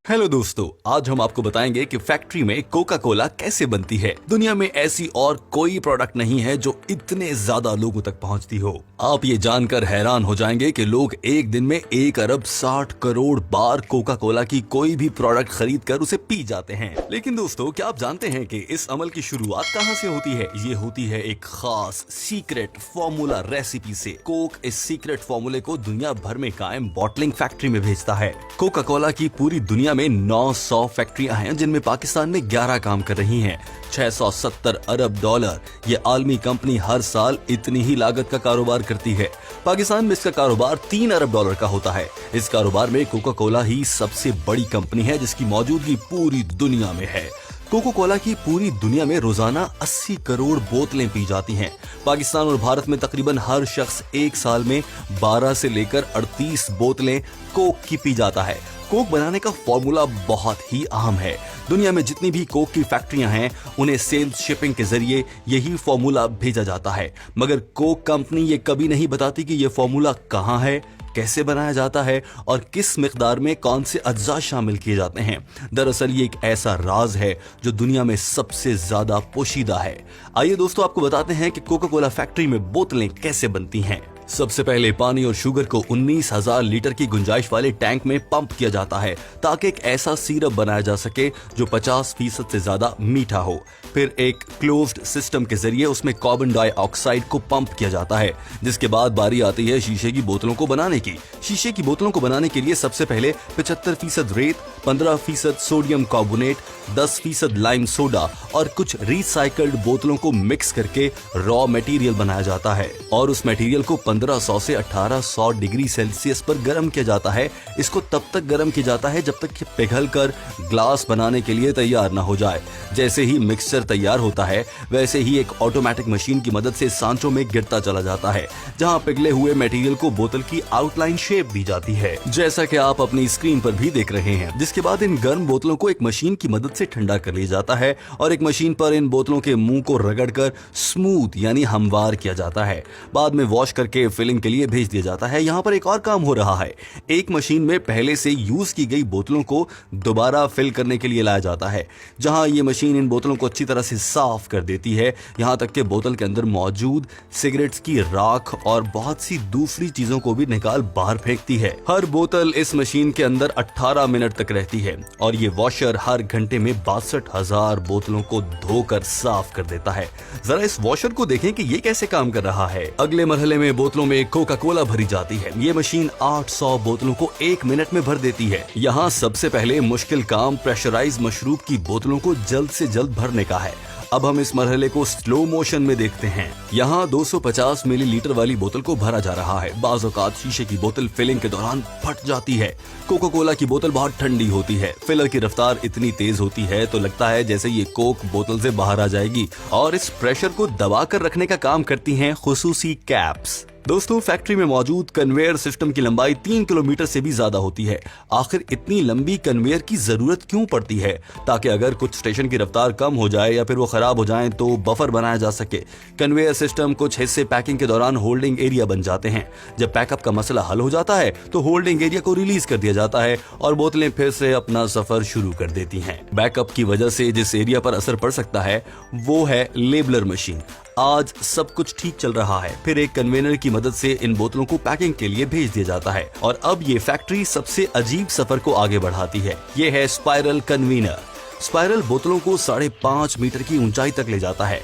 Hello दोस्तों, आज हम आपको बताएंगे कि फैक्ट्री में कोका कोला कैसे बनती है। दुनिया में ऐसी और कोई प्रोडक्ट नहीं है जो इतने ज्यादा लोगों तक पहुंचती हो। आप ये जानकर हैरान हो जाएंगे कि लोग एक दिन में 1 अरब 60 करोड़ बार कोका कोला की कोई भी प्रोडक्ट खरीद कर उसे पी जाते हैं। लेकिन दोस्तों, क्या आप जानते हैं कि इस अमल की शुरुआत कहाँ से होती है? ये होती है एक खास सीक्रेट फॉर्मूला रेसिपी से। कोक इस सीक्रेट फॉर्मूले को दुनिया भर में कायम बॉटलिंग फैक्ट्री में भेजता है। कोका कोला की पूरी दुनिया में 900 फैक्ट्रियां हैं, जिनमें पाकिस्तान में 11 काम कर रही हैं। 670 अरब डॉलर ये आलमी कंपनी हर साल इतनी ही लागत का कारोबार करती है। पाकिस्तान में इसका कारोबार 3 अरब डॉलर का होता है। इस कारोबार में कोका कोला ही सबसे बड़ी कंपनी है, जिसकी मौजूदगी पूरी दुनिया में है। कोका कोला की पूरी दुनिया में रोजाना 80 करोड़ बोतलें पी जाती हैं। पाकिस्तान और भारत में तकरीबन हर शख्स एक साल में 12 से लेकर 38 बोतलें कोक की पी जाता है। कोक बनाने का फॉर्मूला बहुत ही अहम है। दुनिया में जितनी भी कोक की फैक्ट्रियां हैं, उन्हें सेल्स शिपिंग के जरिए यही फॉर्मूला भेजा जाता है। मगर कोक कंपनी ये कभी नहीं बताती कि ये फॉर्मूला कहां है, कैसे बनाया जाता है और किस मिकदार में कौन से अज्जा शामिल किए जाते हैं। दरअसल ये एक ऐसा राज है जो दुनिया में सबसे ज्यादा पोशीदा है। आइए दोस्तों, आपको बताते हैं कि कोका कोला फैक्ट्री में बोतलें कैसे बनती हैं। सबसे पहले पानी और शुगर को 19,000 लीटर की गुंजाइश वाले टैंक में पंप किया जाता है, ताकि एक ऐसा सिरप बनाया जा सके जो 50% से ज्यादा मीठा हो। फिर एक क्लोज्ड सिस्टम के जरिए उसमें कार्बन डाइऑक्साइड को पंप किया जाता है, जिसके बाद बारी आती है शीशे की बोतलों को बनाने की। शीशे की बोतलों को बनाने के लिए सबसे पहले 75% रेत, 15% सोडियम कार्बोनेट, 10% लाइम सोडा और कुछ रिसाइकल्ड बोतलों को मिक्स करके रॉ मटेरियल बनाया जाता है और उस मटेरियल को 1500 से 1800 डिग्री सेल्सियस पर गर्म किया जाता है। इसको तब तक गर्म किया जाता है जब तक कि पिघल कर ग्लास बनाने के लिए तैयार ना हो जाए। जैसे ही मिक्सचर तैयार होता है, वैसे ही एक ऑटोमेटिक मशीन की मदद से सांचों में गिरता चला जाता है, जहां पिघले हुए मटेरियल को बोतल की आउटलाइन शेप दी जाती है, जैसा कि आप अपनी स्क्रीन पर भी देख रहे हैं। जिसके बाद इन गर्म बोतलों को एक मशीन की मदद से ठंडा कर लिया जाता है और एक मशीन पर इन बोतलों के मुंह को रगड़कर स्मूथ यानी हमवार किया जाता है। बाद में वॉश करके फिलिंग के लिए भेज दिया जाता है। यहाँ पर एक और काम हो रहा है। एक मशीन में पहले से यूज की गई बोतलों को दोबारा फिल करने के लिए लाया जाता है, जहां ये मशीन इन बोतलों को अच्छी तरह से साफ कर देती है, यहां तक कि बोतल के अंदर मौजूद सिगरेट्स की राख और बहुत सी दूसरी चीजों को भी निकाल बाहर फेंकती है। हर बोतल इस मशीन के अंदर 18 मिनट तक रहती है और ये वॉशर हर घंटे में 62,000 बोतलों को धोकर साफ कर देता है। जरा इस वॉशर को देखें कि ये कैसे काम कर रहा है। अगले मरहले में बोतलों में कोका कोला भरी जाती है। ये मशीन 800 बोतलों को 1 मिनट में भर देती है। यहाँ सबसे पहले मुश्किल काम प्रेशराइज मशरूब की बोतलों को जल्द से जल्द भरने का है। अब हम इस मरहले को स्लो मोशन में देखते हैं। यहाँ 250 मिलीलीटर वाली बोतल को भरा जा रहा है। बाज़ औक़ात शीशे की बोतल फिलिंग के दौरान फट जाती है। कोका कोला की बोतल बहुत ठंडी होती है। फिलर की रफ्तार इतनी तेज होती है तो लगता है जैसे ये कोक बोतल से बाहर आ जाएगी और इस प्रेशर को दबा कर रखने का काम करती हैं खुसूसी कैप्स। दोस्तों, फैक्ट्री में मौजूद कन्वेयर सिस्टम की लंबाई 3 किलोमीटर से भी ज्यादा होती है। आखिर इतनी लंबी कन्वेयर की जरूरत क्यों पड़ती है? ताकि अगर कुछ स्टेशन की रफ्तार कम हो जाए या फिर वो खराब हो जाए तो बफर बनाया जा सके। कन्वेयर सिस्टम कुछ हिस्से पैकिंग के दौरान होल्डिंग एरिया बन जाते हैं। जब पैकअप का मसला हल हो जाता है तो होल्डिंग एरिया को रिलीज कर दिया जाता है और बोतलें फिर से अपना सफर शुरू कर देती हैं। बैकअप की वजह से जिस एरिया पर असर पड़ सकता है वो है लेबलर मशीन। आज सब कुछ ठीक चल रहा है, फिर एक कन्वेयर की मदद से इन बोतलों को पैकिंग के लिए भेज दिया जाता है और अब ये फैक्ट्री सबसे अजीब सफर को आगे बढ़ाती है। ये है स्पाइरल कन्वीनर। स्पाइरल बोतलों को 5.5 मीटर की ऊंचाई तक ले जाता है।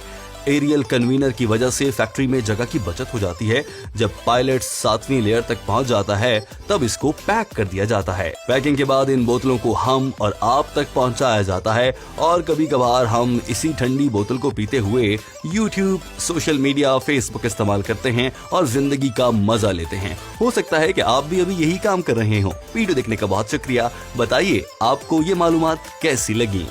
एरियल कन्वीनर की वजह से फैक्ट्री में जगह की बचत हो जाती है। जब पायलट 7वीं लेयर तक पहुंच जाता है तब इसको पैक कर दिया जाता है। पैकिंग के बाद इन बोतलों को हम और आप तक पहुंचाया जाता है और कभी कभार हम इसी ठंडी बोतल को पीते हुए यूट्यूब, सोशल मीडिया, फेसबुक इस्तेमाल करते हैं और जिंदगी का मजा लेते हैं। हो सकता है कि आप भी अभी यही काम कर रहे हो। वीडियो देखने का बहुत शुक्रिया। बताइए आपको ये मालूमात कैसी लगी।